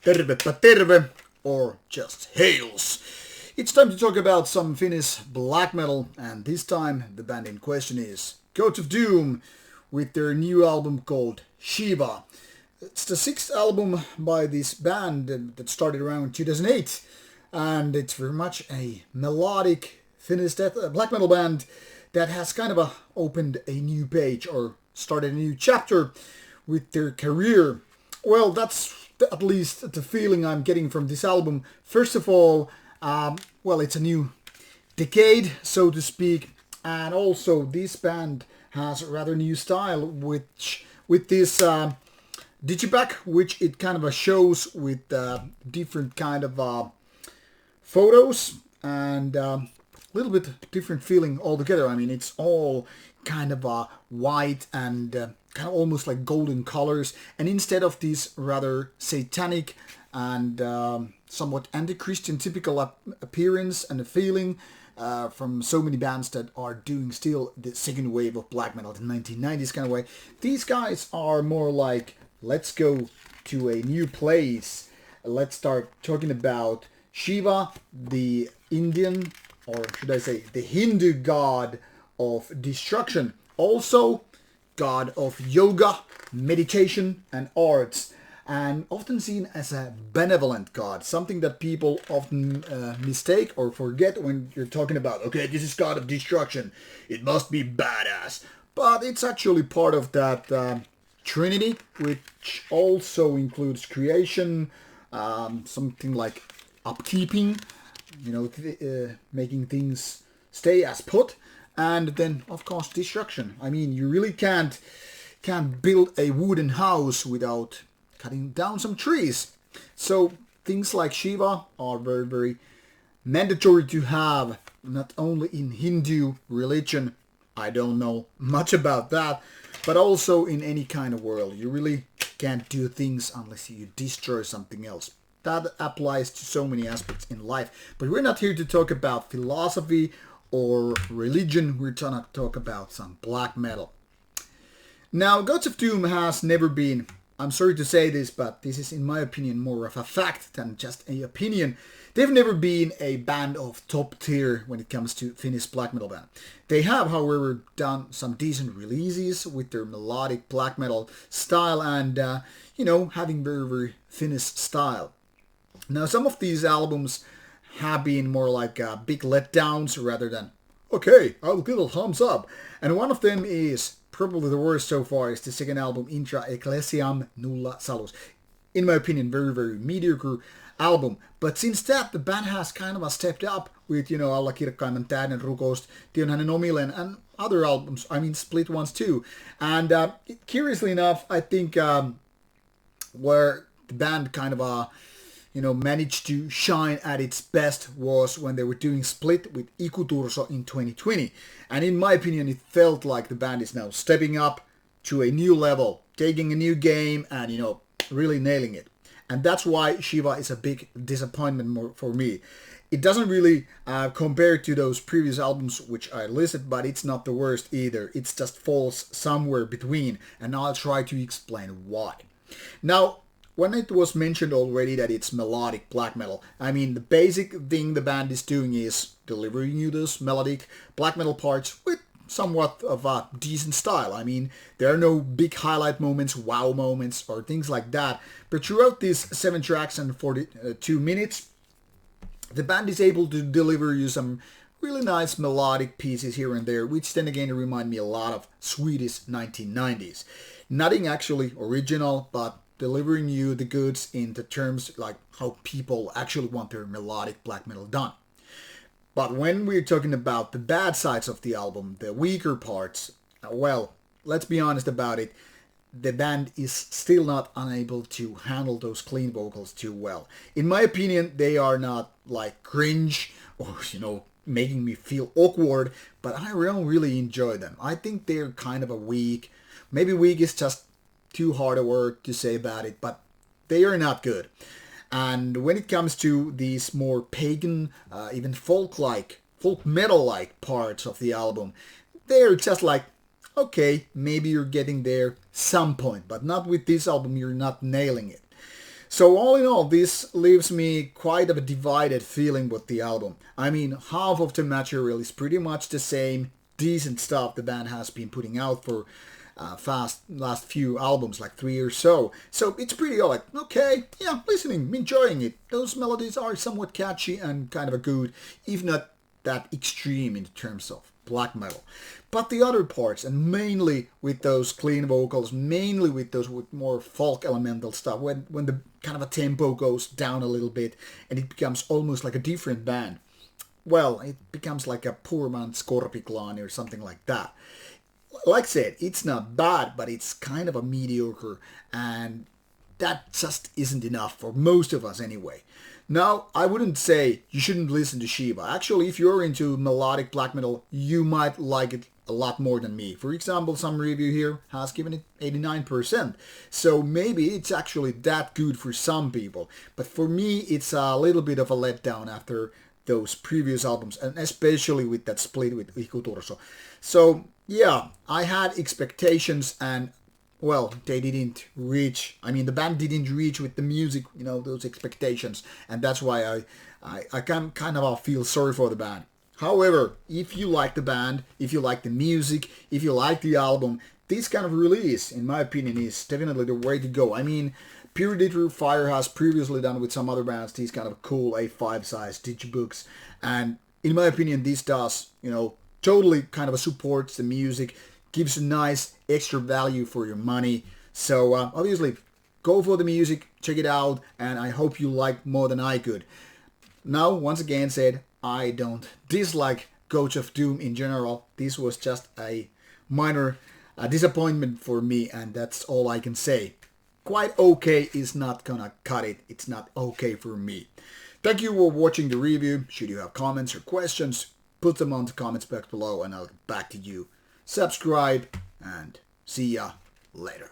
Tervepä terve, or just hails. It's time to talk about some Finnish black metal, and this time the band in question is Goats of Doom with their new album called Shiva. It's the sixth album by this band that started around 2008, and it's very much a melodic Finnish black metal band that has kind of opened a new page or started a new chapter with their career. Well, that's at least the feeling I'm getting from this album. First of all, it's a new decade, so to speak, and also this band has a rather new style, which with this digipack, which it kind of shows with different kind of photos and a little bit different feeling altogether. I mean, it's all kind of white and kind of almost like golden colors, and instead of these rather satanic and somewhat anti-Christian typical appearance and a feeling from so many bands that are doing still the second wave of black metal, the 1990s kind of way, these guys are more like, let's go to a new place, let's start talking about Shiva, the Indian, or should I say the Hindu god of destruction, also god of yoga, meditation and arts, and often seen as a benevolent god, something that people often mistake or forget when you're talking about, okay, this is god of destruction, it must be badass, but it's actually part of that trinity, which also includes creation, something like upkeeping, making things stay as put, and then of course destruction. I mean, you really can't build a wooden house without cutting down some trees. So things like Shiva are very, very mandatory to have, not only in Hindu religion, I don't know much about that, but also in any kind of world. You really can't do things unless you destroy something else. That applies to so many aspects in life. But we're not here to talk about philosophy or religion. We're trying to talk about some black metal. Now, Goats of Doom has never been, I'm sorry to say this, but this is in my opinion more of a fact than just an opinion. They've never been a band of top tier when it comes to Finnish black metal band. They have, however, done some decent releases with their melodic black metal style and, having very, very Finnish style. Now, some of these albums have been more like big letdowns rather than, okay, I'll give a thumbs up. And one of them is probably the worst so far, is the second album, Intra Ecclesiam Nulla Salus. In my opinion, very, very mediocre album. But since that, the band has kind of stepped up with, Alla kirkkaimman tähden rukousta, Tion hänen omilleen, and other albums, split ones too. And curiously enough, I think where the band kind of managed to shine at its best was when they were doing Split with Ikuturso in 2020. And in my opinion, it felt like the band is now stepping up to a new level, taking a new game and, really nailing it. And that's why Shiva is a big disappointment for me. It doesn't really compare to those previous albums which I listed, but it's not the worst either. It just falls somewhere between, and I'll try to explain why. Now, when it was mentioned already that it's melodic black metal, the basic thing the band is doing is delivering you those melodic black metal parts with somewhat of a decent style. There are no big highlight moments, wow moments, or things like that. But throughout these 7 tracks and 42 minutes, the band is able to deliver you some really nice melodic pieces here and there, which then again remind me a lot of Swedish 1990s. Nothing actually original, but delivering you the goods in the terms like how people actually want their melodic black metal done. But when we're talking about the bad sides of the album, the weaker parts, well, let's be honest about it, the band is still not unable to handle those clean vocals too well. In my opinion, they are not like cringe or, making me feel awkward, but I don't really enjoy them. I think they're kind of a weak, maybe weak is just too hard a word to say about it, but they are not good. And when it comes to these more pagan, even folk metal-like parts of the album, they're just like, okay, maybe you're getting there some point, but not with this album, you're not nailing it. So all in all, this leaves me quite of a divided feeling with the album. I mean, half of the material is pretty much the same decent stuff the band has been putting out for last few albums, like 3 or so. So it's pretty all like, okay, yeah, listening, enjoying it. Those melodies are somewhat catchy and kind of a good, if not that extreme in terms of black metal. But the other parts, and mainly with those clean vocals, mainly with those with more folk elemental stuff, when the kind of a tempo goes down a little bit and it becomes almost like a different band. Well, it becomes like a poor man's Skorpiklani or something like that. Like I said, it's not bad, but it's kind of a mediocre, and that just isn't enough for most of us anyway. Now, I wouldn't say you shouldn't listen to Shiva. Actually, if you're into melodic black metal, you might like it a lot more than me. For example, some review here has given it 89%. So maybe it's actually that good for some people. But for me, it's a little bit of a letdown after those previous albums, and especially with that split with Iku Torso. So yeah, I had expectations, and well, they didn't reach. I mean, the band didn't reach with the music, those expectations, and that's why I can kind of feel sorry for the band. However, if you like the band, if you like the music, if you like the album, this kind of release, in my opinion, is definitely the way to go. I mean, Pure Fire has previously done with some other bands these kind of cool A5 size digibooks, and in my opinion, this does, totally kind of supports the music, gives a nice extra value for your money. So obviously, go for the music, check it out, and I hope you like more than I could. Now, once again said, I don't dislike Coach of Doom in general. This was just a minor disappointment for me, and that's all I can say. Quite okay is not gonna cut it. It's not okay for me. Thank you for watching the review. Should you have comments or questions, put them on the comments box below and I'll get back to you. Subscribe and see ya later.